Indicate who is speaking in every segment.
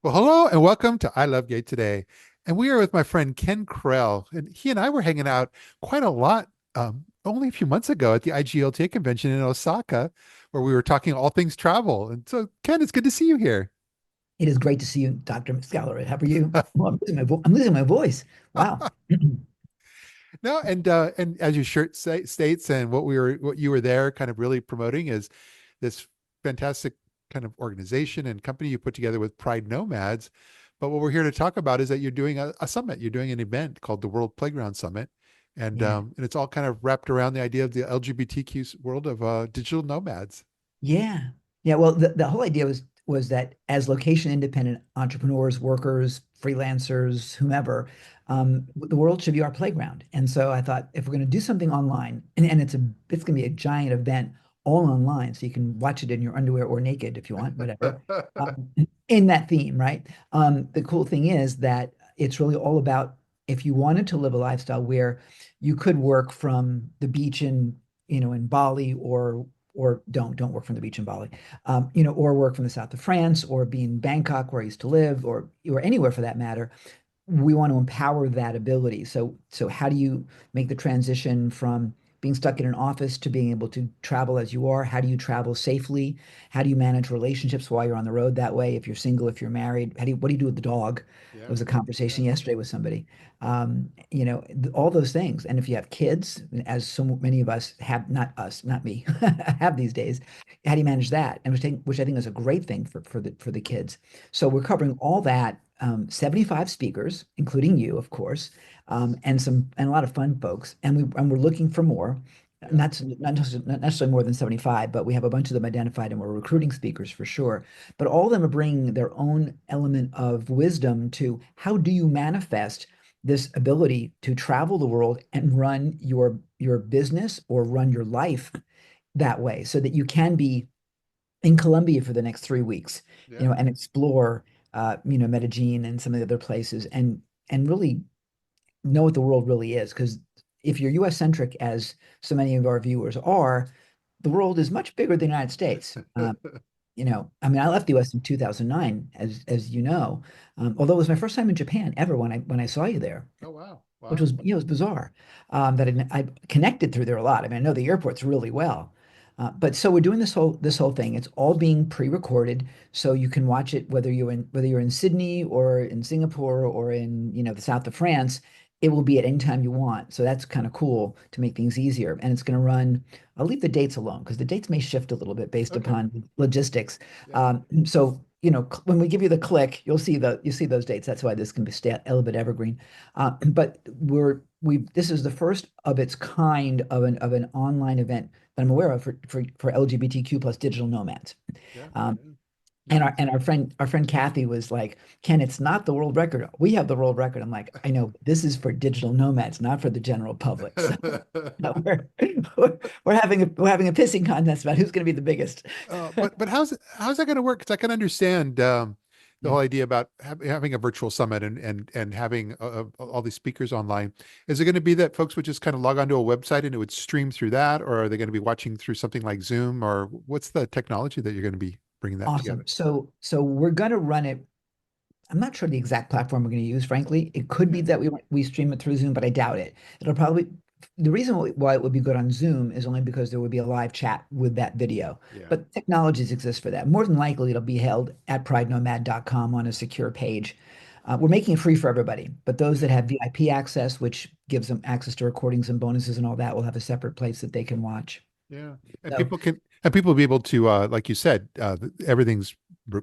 Speaker 1: Well, hello and welcome to ILoveGay today. And we are with my friend Ken Krell. And he and I were hanging out quite a lot only a few months ago at the IGLTA convention in Osaka, where we were talking all things travel. And so, Ken, it's good to see you here.
Speaker 2: It is great to see you, Dr. Scallery. How are you? Well, I'm losing my voice. Wow.
Speaker 1: No, and as your states and what you were there kind of really promoting is this fantastic kind of organization and company you put together with Pride Nomads. But what we're here to talk about is that you're doing a summit. You're doing an event called the World Playground Summit,
Speaker 2: Yeah.
Speaker 1: and it's all kind of wrapped around the idea of the LGBTQ world of digital nomads.
Speaker 2: Yeah. Yeah. Well, the whole idea was that as location independent entrepreneurs, workers, freelancers, whomever, the world should be our playground. And so I thought if we're going to do something online, and it's going to be a giant event all online, so you can watch it in your underwear or naked if you want, whatever, um, in that theme, right? The cool thing is that it's really all about if you wanted to live a lifestyle where you could work from the beach in Bali or don't work from the beach in Bali, or work from the south of France, or be in Bangkok where I used to live, or anywhere for that matter. We want to empower that ability. So how do you make the transition from being stuck in an office to being able to travel as you are? How do you travel safely? How do you manage relationships while you're on the road that way? If you're single, if you're married, what do you do with the dog? It
Speaker 1: Yeah,
Speaker 2: was a
Speaker 1: yeah.
Speaker 2: conversation yesterday with somebody. All those things. And if you have kids, as so many of us have, not us, not me, have these days, how do you manage that? And which I think is a great thing for the kids. So we're covering all that, 75 speakers, including you, of course, and a lot of fun folks. And we're looking for more,
Speaker 1: Yeah.
Speaker 2: not necessarily more than 75, but we have a bunch of them identified, and we're recruiting speakers for sure. But all of them are bringing their own element of wisdom to how do you manifest this ability to travel the world and run your business or run your life that way, so that you can be in Colombia for the next 3 weeks,
Speaker 1: Yeah.
Speaker 2: and explore, Medellin and some of the other places, and really know what the world really is. Because if you're US centric, as so many of our viewers are, the world is much bigger than the United States. I mean, I left the US in 2009, as you know, although it was my first time in Japan ever when I saw you there,
Speaker 1: Oh, wow.
Speaker 2: which
Speaker 1: Wow.
Speaker 2: was bizarre. That I connected through there a lot. I mean, I know the airports really well. But so we're doing this whole thing. It's all being pre-recorded, so you can watch it whether you're in Sydney or in Singapore or in the south of France. It will be at any time you want. So that's kind of cool to make things easier. And it's going to run. I'll leave the dates alone because the dates may shift a little bit based
Speaker 1: Okay.
Speaker 2: upon logistics.
Speaker 1: Yeah.
Speaker 2: So when we give you the click, you see those dates. That's why this can be stay a little bit evergreen. But we this is the first of its kind of an online event that I'm aware of for LGBTQ plus digital nomads.
Speaker 1: Yeah.
Speaker 2: Um,
Speaker 1: Yeah.
Speaker 2: and
Speaker 1: No.
Speaker 2: our friend Kathy was like, Ken, it's not the world record. We have the world record. I'm like, I know this is for digital nomads, not for the general public. So no, we're having a pissing contest about who's going to be the biggest.
Speaker 1: But how's that going to work? Because I can understand the
Speaker 2: Yeah.
Speaker 1: whole idea about having a virtual summit and having all these speakers online. Is it going to be that folks would just kind of log onto a website and it would stream through that, or are they going to be watching through something like Zoom, or what's the technology that you're going to be bringing that
Speaker 2: Awesome.
Speaker 1: together?
Speaker 2: So we're going to run it. I'm not sure the exact platform we're going to use, frankly. It could be
Speaker 1: Yeah,
Speaker 2: that we stream it through Zoom, but I doubt it. It'll probably The reason why it would be good on Zoom is only because there would be a live chat with that video.
Speaker 1: yeah,
Speaker 2: But technologies exist for that. More than likely, it'll be held at pridenomad.com on a secure page. We're making it free for everybody, but those
Speaker 1: yeah,
Speaker 2: that have VIP access, which gives them access to recordings and bonuses and all that, will have a separate place that they can watch.
Speaker 1: yeah. And
Speaker 2: So,
Speaker 1: people will be able to, like you said, everything's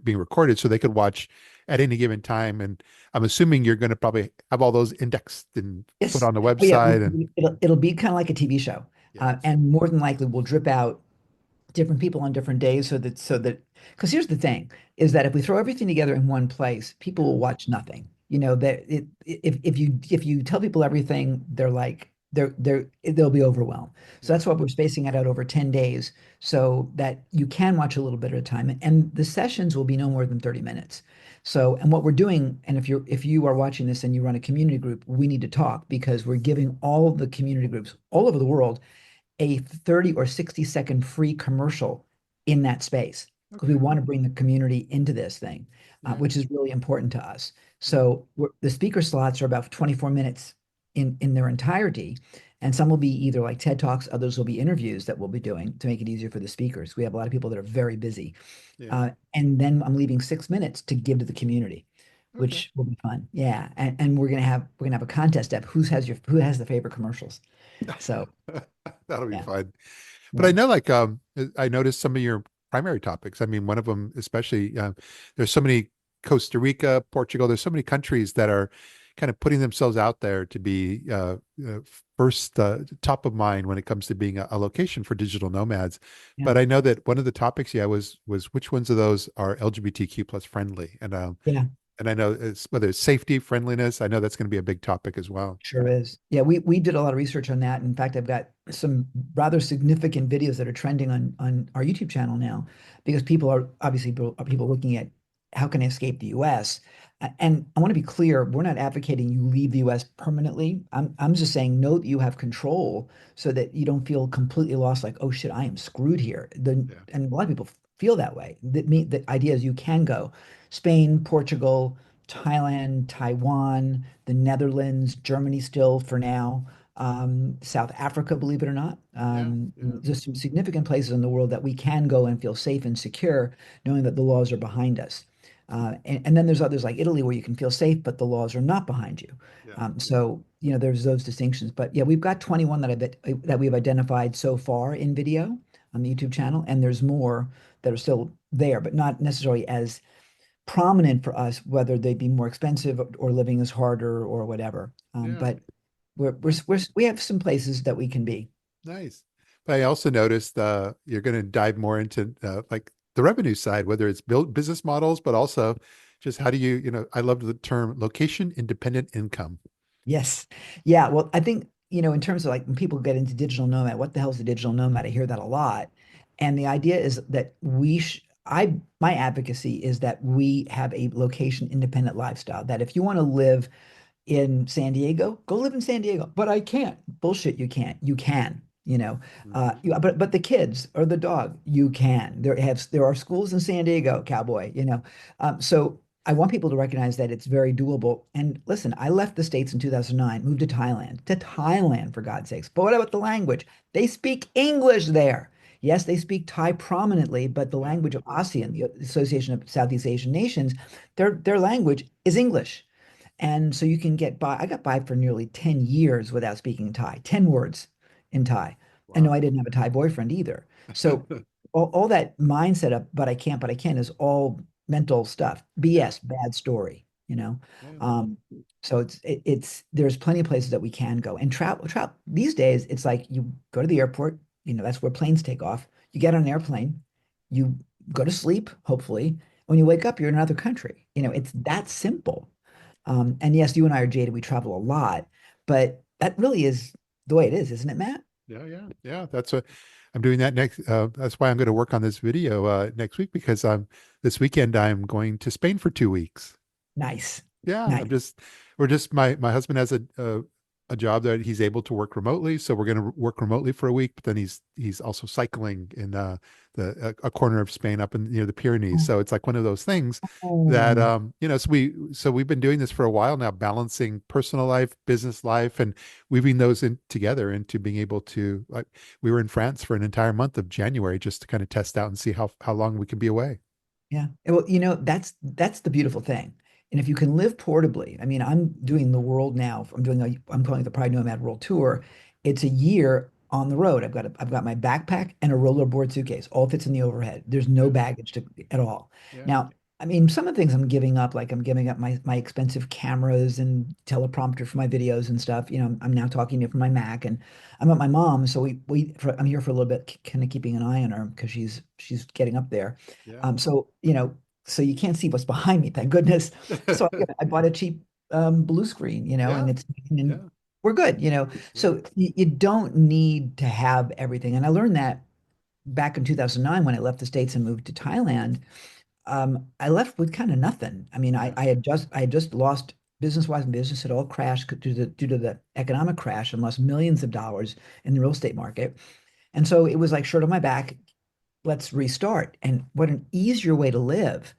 Speaker 1: being recorded, so they could watch at any given time. And I'm assuming you're going to probably have all those indexed and put
Speaker 2: yes.
Speaker 1: on the
Speaker 2: Oh, yeah.
Speaker 1: website. And
Speaker 2: It'll be kind of like a TV show.
Speaker 1: yeah,
Speaker 2: And more than likely, we'll drip out different people on different days so that because here's the thing is that if we throw everything together in one place, people
Speaker 1: yeah,
Speaker 2: will watch nothing. That if you tell people everything, they'll be overwhelmed. So
Speaker 1: yeah.
Speaker 2: that's why we're spacing it out over 10 days so that you can watch a little bit at a time. And the sessions will be no more than 30 minutes. So, and what we're doing, and if you are watching this and you run a community group, we need to talk because we're giving all the community groups all over the world a 30 or 60-second free commercial in that space. because we
Speaker 1: Okay.
Speaker 2: want to bring the community into this thing,
Speaker 1: Yeah.
Speaker 2: which is really important to us.
Speaker 1: Yeah.
Speaker 2: So the speaker slots are about 24 minutes in their entirety, and some will be either like TED Talks, others will be interviews that we'll be doing to make it easier for the speakers. We have a lot of people that are very busy,
Speaker 1: Yeah.
Speaker 2: and then I'm leaving 6 minutes to give to the community,
Speaker 1: Okay.
Speaker 2: which will be fun. Yeah, and we're gonna have a contest of who has the favorite commercials. So
Speaker 1: That'll be
Speaker 2: yeah,
Speaker 1: fun. But I
Speaker 2: yeah,
Speaker 1: know, like, I noticed some of your primary topics. I mean, one of them, especially, there's so many Costa Rica, Portugal. There's so many countries that are kind of putting themselves out there to be first top of mind when it comes to being a location for digital nomads.
Speaker 2: yeah,
Speaker 1: But I know that one of the topics, yeah, was which ones of those are LGBTQ plus friendly,
Speaker 2: yeah.
Speaker 1: and I know it's whether it's safety, friendliness. I know that's going to be a big topic as well.
Speaker 2: Sure is. Yeah, we did a lot of research on that. In fact, I've got some rather significant videos that are trending on our YouTube channel now because people are obviously people looking at how can I escape the US. And I want to be clear, we're not advocating you leave the US permanently. I'm just saying know that you have control so that you don't feel completely lost, like, oh shit, I am screwed here.
Speaker 1: Yeah.
Speaker 2: And a lot of people feel that way. The idea is you can go Spain, Portugal, Thailand, Taiwan, the Netherlands, Germany still for now, South Africa, believe it or not.
Speaker 1: Yeah. Yeah.
Speaker 2: There's some significant places in the world that we can go and feel safe and secure, knowing that the laws are behind us. And then there's others like Italy where you can feel safe, but the laws are not behind you.
Speaker 1: Yeah. Yeah.
Speaker 2: So, there's those distinctions. But yeah, we've got 21 that we've identified so far in video on the YouTube channel, and there's more that are still there, but not necessarily as prominent for us, whether they be more expensive or living is harder or whatever.
Speaker 1: Yeah.
Speaker 2: But we have some places that we can be.
Speaker 1: Nice. But I also noticed you're going to dive more into like the revenue side, whether it's build business models, but also just how do you, I love the term location independent income.
Speaker 2: Yes. Yeah. Well, I think, in terms of like when people get into digital nomad, what the hell is a digital nomad? I hear that a lot. And the idea is that my advocacy is that we have a location independent lifestyle, that if you want to live in San Diego, go live in San Diego. But I can't. Bullshit, you can't. You can,
Speaker 1: Hmm.
Speaker 2: but the kids or the dog, you can. There are schools in San Diego, cowboy. So I want people to recognize that it's very doable. And listen, I left the States in 2009, moved to Thailand for God's sakes. But what about the language? They speak English there. Yes, they speak Thai prominently, but the
Speaker 1: Yeah.
Speaker 2: language of ASEAN, the Association of Southeast Asian Nations, their language is English. And so you can get by. I got by for nearly 10 years without speaking Thai, 10 words in Thai. And no, I
Speaker 1: Wow.
Speaker 2: didn't have a Thai boyfriend either. So all that mindset of, but I can is all mental stuff.
Speaker 1: Yeah.
Speaker 2: BS, bad story.
Speaker 1: Yeah.
Speaker 2: So there's plenty of places that we can go and travel. These days, it's like you go to the airport, that's where planes take off. You get on an airplane, you go to sleep, hopefully. When you wake up, you're in another country.
Speaker 1: Yeah.
Speaker 2: It's that simple. And yes, you and I are jaded. We travel a lot, but that really is the way it is, isn't it, Matt?
Speaker 1: Yeah. Yeah. Yeah. That's what I'm doing that next. That's why I'm going to work on this video next week because this weekend I'm going to Spain for 2 weeks.
Speaker 2: Nice.
Speaker 1: Yeah,
Speaker 2: Nice.
Speaker 1: we're just my husband has a job that he's able to work remotely, so we're going to work remotely for a week. But then he's also cycling in a corner of Spain up in near the Pyrenees. So it's like one of those things that
Speaker 2: Oh,
Speaker 1: so we've been doing this for a while now, balancing personal life, business life, and weaving those in together into being able to like we were in France for an entire month of January just to kind of test out and see how long we can be away.
Speaker 2: yeah. Well, that's the beautiful thing. And if you can live portably, I mean, I'm doing the world now. I'm calling it the Pride Nomad World Tour. It's a year on the road. I've got my backpack and a rollerboard suitcase. All fits in the overhead. There's no
Speaker 1: Yeah,
Speaker 2: baggage at all.
Speaker 1: yeah,
Speaker 2: Now, I mean, some of the things I'm giving up, like I'm giving up my expensive cameras and teleprompter for my videos and stuff. I'm now talking to you from my Mac, and I'm at my mom, so I'm here for a little bit, kind of keeping an eye on her because she's getting up there.
Speaker 1: yeah,
Speaker 2: So you can't see what's behind me, thank goodness. So I bought a cheap blue screen,
Speaker 1: yeah,
Speaker 2: and
Speaker 1: yeah,
Speaker 2: we're good.
Speaker 1: yeah.
Speaker 2: So you don't need to have everything. And I learned that back in 2009 when I left the States and moved to Thailand. I left with kind of nothing. I mean,
Speaker 1: Yeah.
Speaker 2: I had just lost business-wise, and business had all crashed due to the economic crash and lost millions of dollars in the real estate market. And so it was like shirt on my back, let's restart. And what an easier way to live.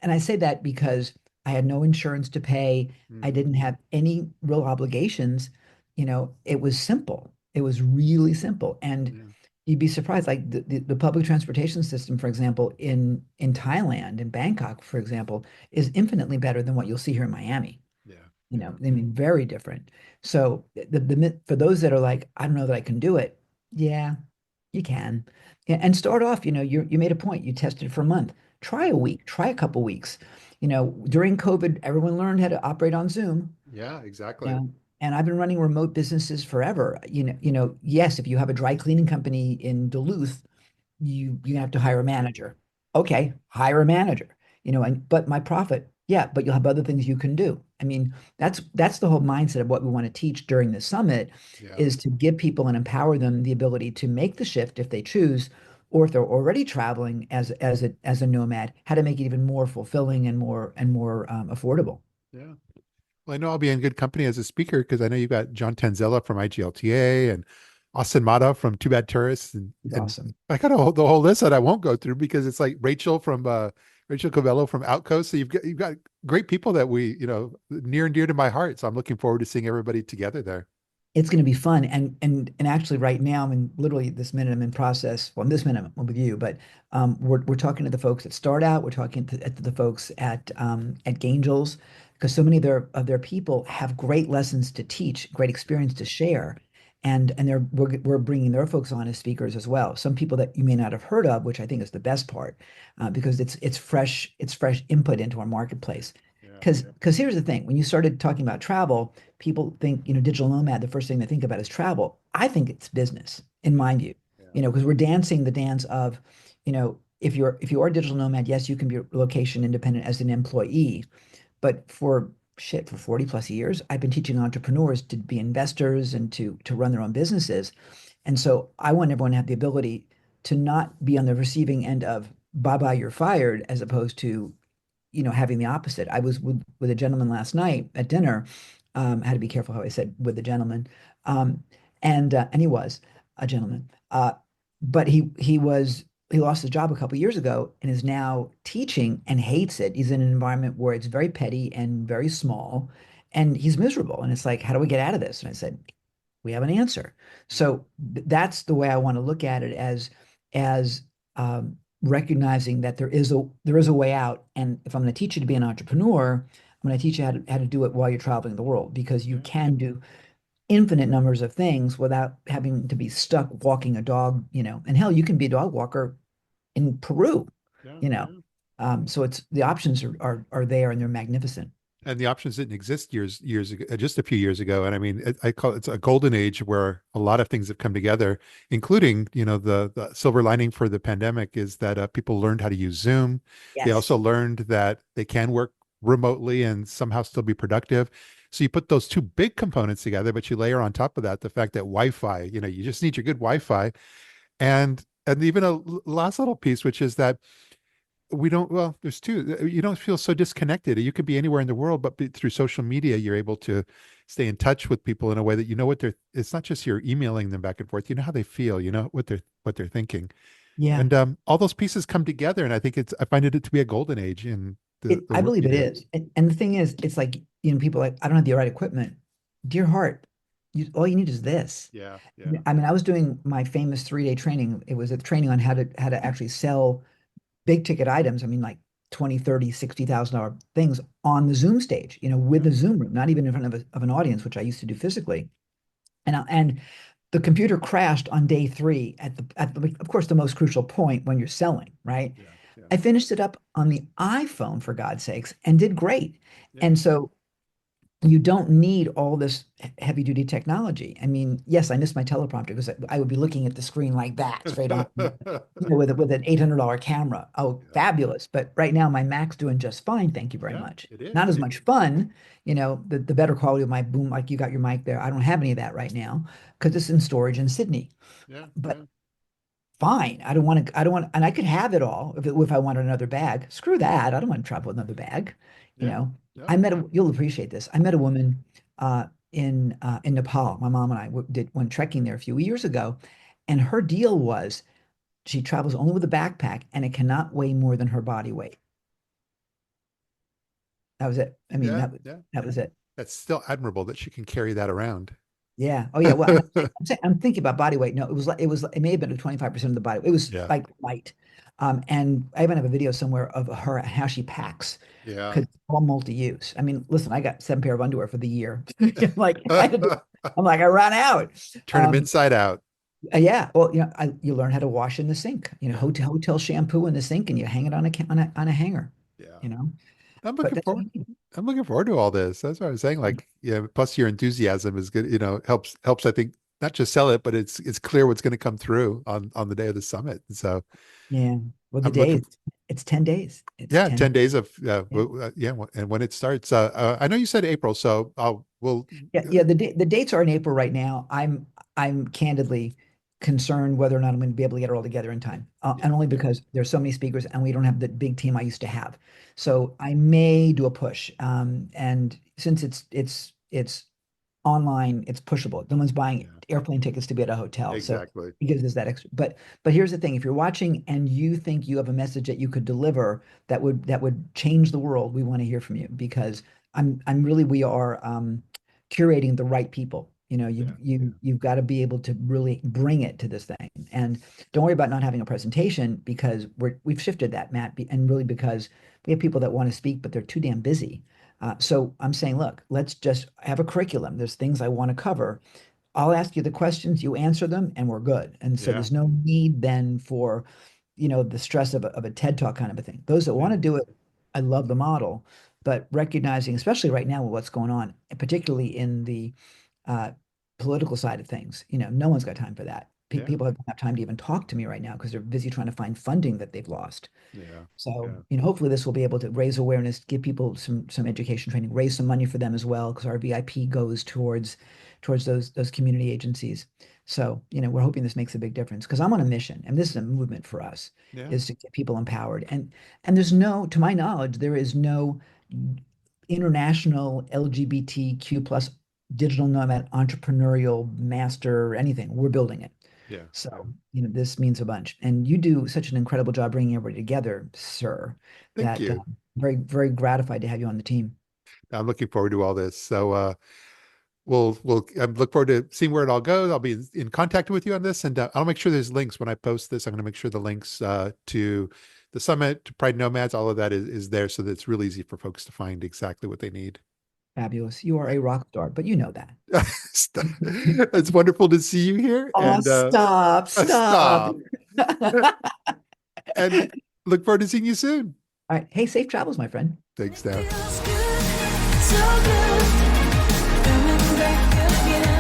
Speaker 2: And I say that because I had no insurance to pay. I
Speaker 1: Mm,
Speaker 2: didn't have any real obligations. It was simple. It was really simple. And
Speaker 1: yeah,
Speaker 2: you'd be surprised, like the public transportation system, for example, in Thailand, in Bangkok, for example, is infinitely better than what you'll see here in Miami.
Speaker 1: yeah,
Speaker 2: I mean, very different. So for those that are like, I don't know that I can do it. Yeah, you can. Yeah, and start off, you made a point. You tested for a month. Try a week, try a couple weeks. During COVID, everyone learned how to operate on Zoom.
Speaker 1: yeah,
Speaker 2: You
Speaker 1: exactly.
Speaker 2: know, and I've been running remote businesses forever. Yes, if you have a dry cleaning company in Duluth, you have to hire a manager. Okay, hire a manager. But my profit, yeah, but you'll have other things you can do. I mean, that's the whole mindset of what we want to teach during the summit
Speaker 1: Yeah,
Speaker 2: is to give people and empower them the ability to make the shift if they choose, or if they're already traveling as a nomad, how to make it even more fulfilling and more affordable.
Speaker 1: yeah. Well, I know I'll be in good company as a speaker because I know you've got John Tanzella from IGLTA and Austin Mata from Too Bad Tourists,
Speaker 2: It's
Speaker 1: and
Speaker 2: awesome.
Speaker 1: I got the whole list that I won't go through because it's like Rachel Covello from Outcoast. So you've got great people that we near and dear to my heart. So I'm looking forward to seeing everybody together there.
Speaker 2: It's going to be fun. And actually right now, I mean, literally this minute I'm in process. Well, this minute I'm with you, but we're talking to the folks that start out. We're talking to the folks at Gangels, because so many of their people have great lessons to teach, great
Speaker 1: Yeah,
Speaker 2: experience to share. And we're bringing their folks on as speakers as well. Some people that you may not have heard of, which I think is the best part, because it's fresh input into our marketplace.
Speaker 1: yeah,
Speaker 2: Because here's the thing, when you started talking about travel, people think, digital nomad, the first thing they think about is travel. I think it's business, in my view,
Speaker 1: yeah,
Speaker 2: because we're dancing the dance of, if you are a digital nomad, yes, you can be location independent as an employee, but for 40 plus years, I've been teaching entrepreneurs to be investors and to run their own businesses. And so I want everyone to have the ability to not be on the receiving end of bye bye, you're fired, as opposed to having the opposite. I was with a gentleman last night at dinner. I had to be careful how I said with a gentleman, and he was a gentleman. But he lost his job a couple years ago and is now teaching and hates it. He's in an environment where it's very petty and very small, and he's miserable. And it's like, how do we get out of this? And I said, we have an answer.
Speaker 1: yeah,
Speaker 2: So that's the way I want to look at it, as recognizing that there is a way out. And if I'm going to teach you to be an entrepreneur, I'm going to teach you how to do it while you're traveling the world, because you
Speaker 1: yeah,
Speaker 2: can do infinite numbers of things without having to be stuck walking a dog, and hell, you can be a dog walker in Peru,
Speaker 1: yeah,
Speaker 2: you know.
Speaker 1: yeah.
Speaker 2: So it's the options are there, and they're magnificent.
Speaker 1: And the options didn't exist years ago, just a few years ago. And I mean, I call it's a golden age where a lot of things have come together, including, the silver lining for the pandemic is that people learned how to use Zoom. They also
Speaker 2: Yes.
Speaker 1: learned that they can work remotely and somehow still be productive. So you put those two big components together, but you layer on top of that the fact that Wi-Fi, you just need your good Wi-Fi, and even a last little piece, which is that we don't, well, there's two. You don't feel so disconnected. You could be anywhere in the world, but through social media, you're able to stay in touch with people in a way that you know what it's not just you're emailing them back and forth. You know how they feel, you know what they're thinking.
Speaker 2: Yeah.
Speaker 1: And all those pieces come together. And I find it to be a golden age in the
Speaker 2: I
Speaker 1: work
Speaker 2: believe
Speaker 1: you
Speaker 2: it
Speaker 1: do.
Speaker 2: is. And the thing is, it's like, people are like, I don't have the right equipment. Dear heart, all you need is this.
Speaker 1: Yeah, yeah,
Speaker 2: I mean, I was doing my famous 3-day training. It was a training on how to actually sell big ticket items. I mean, like 20, 30, $60,000 things on the Zoom stage, with
Speaker 1: yeah,
Speaker 2: the Zoom room, not even in front of an audience, which I used to do physically. And the computer crashed on day three of course, the most crucial point when you're selling, right?
Speaker 1: yeah, yeah,
Speaker 2: I finished it up on the iPhone, for God's sakes, and did great.
Speaker 1: yeah,
Speaker 2: And so you don't need all this heavy duty technology. I mean, yes, I missed my teleprompter because I would be looking at the screen like that straight on, with an $800 camera. Oh,
Speaker 1: yeah,
Speaker 2: fabulous. But right now my Mac's doing just fine. Thank you very
Speaker 1: yeah.
Speaker 2: much.
Speaker 1: It is.
Speaker 2: Not as much fun, the better quality of my boom, like you got your mic there. I don't have any of that right now because it's in storage in Sydney.
Speaker 1: Yeah,
Speaker 2: But
Speaker 1: yeah,
Speaker 2: fine. I don't want, and I could have it all if I wanted another bag. Screw that. I don't want to travel with another bag. You
Speaker 1: yeah,
Speaker 2: know,
Speaker 1: yeah,
Speaker 2: you'll appreciate this. I met a woman in Nepal. My mom and I went trekking there a few years ago, and her deal was She travels only with a backpack, and it cannot weigh more than her body weight. That was it. I mean,
Speaker 1: Yeah, yeah.
Speaker 2: that was it.
Speaker 1: That's still admirable that she can carry that around.
Speaker 2: Yeah. Oh yeah. Well, I'm thinking about body weight. No, it may have been 25% of the body. It was
Speaker 1: Yeah,
Speaker 2: like light. And I even have a video somewhere of her how she packs
Speaker 1: yeah.
Speaker 2: because it's all multi-use. I mean, listen, I got 7 pair of underwear for the year. Like I had to, I'm like, I ran out.
Speaker 1: Turn them
Speaker 2: Um,
Speaker 1: inside out.
Speaker 2: yeah. Well, you learn how to wash in the sink.
Speaker 1: Yeah,
Speaker 2: Hotel shampoo in the sink, and you hang it on a hanger.
Speaker 1: yeah.
Speaker 2: You know,
Speaker 1: I'm
Speaker 2: but
Speaker 1: looking
Speaker 2: that's what
Speaker 1: forward.
Speaker 2: I need.
Speaker 1: I'm looking forward to all this. That's what I was saying. Like, yeah, plus your enthusiasm is good, helps, I think, not just sell it, but it's clear what's going to come through on the day of the summit. So
Speaker 2: Yeah. Well, the
Speaker 1: I'm
Speaker 2: days,
Speaker 1: looking,
Speaker 2: it's 10 days. It's
Speaker 1: yeah,
Speaker 2: 10.
Speaker 1: 10 days of,
Speaker 2: Yeah.
Speaker 1: yeah. And when it starts, I know you said April, so we'll,
Speaker 2: Yeah, yeah. The dates are in April right now. I'm candidly concerned whether or not I'm going to be able to get it all together in time,
Speaker 1: yeah,
Speaker 2: and only because there's so many speakers and we don't have the big team I used to have. So I may do a push. And since it's online, it's pushable. No one's buying
Speaker 1: yeah,
Speaker 2: airplane tickets to be at a hotel, so
Speaker 1: exactly.
Speaker 2: it gives us that extra. But here's the thing: if you're watching and you think you have a message that you could deliver that would change the world, we want to hear from you because I'm really we are curating the right people.
Speaker 1: Yeah, yeah,
Speaker 2: You've got to be able to really bring it to this thing. And don't worry about not having a presentation because we've shifted that, Matt, and really because we have people that want to speak, but they're too damn busy. So I'm saying, look, let's just have a curriculum. There's things I want to cover. I'll ask you the questions, you answer them, and we're good. And so
Speaker 1: yeah,
Speaker 2: there's no need then for, the stress of a TED Talk kind of a thing. Those that want
Speaker 1: yeah,
Speaker 2: to do it, I love the model, but recognizing, especially right now with what's going on, and particularly in the uh, political side of things, no one's got time for that.
Speaker 1: yeah,
Speaker 2: People don't have time to even talk to me right now because they're busy trying to find funding that they've lost.
Speaker 1: yeah,
Speaker 2: So,
Speaker 1: yeah,
Speaker 2: hopefully this will be able to raise awareness, give people some education training, raise some money for them as well, because our VIP goes towards those community agencies. So, we're hoping this makes a big difference because I'm on a mission, and this is a movement for us,
Speaker 1: yeah,
Speaker 2: is to get people empowered. And there's no, to my knowledge, there is no international LGBTQ plus digital nomad entrepreneurial master anything. We're building it.
Speaker 1: yeah, yeah.
Speaker 2: So, this means a bunch. And you do such an incredible job bringing everybody together, sir,
Speaker 1: Thank
Speaker 2: that
Speaker 1: you.
Speaker 2: very, very gratified to have you on the team.
Speaker 1: I'm looking forward to all this. So, we'll I look forward to seeing where it all goes. I'll be in contact with you on this, and I'll make sure there's links when I post this. I'm going to make sure the links to the summit, to Pride Nomads, all of that is there, so that it's real easy for folks to find exactly what they need.
Speaker 2: Fabulous. You are a rock star, but you know that.
Speaker 1: It's wonderful to see you here,
Speaker 2: Oh,
Speaker 1: and
Speaker 2: stop, stop.
Speaker 1: stop, and look forward to seeing you soon.
Speaker 2: All right. Hey, safe travels, my friend.
Speaker 1: Thanks, now.
Speaker 3: Feels good, so good, coming back again.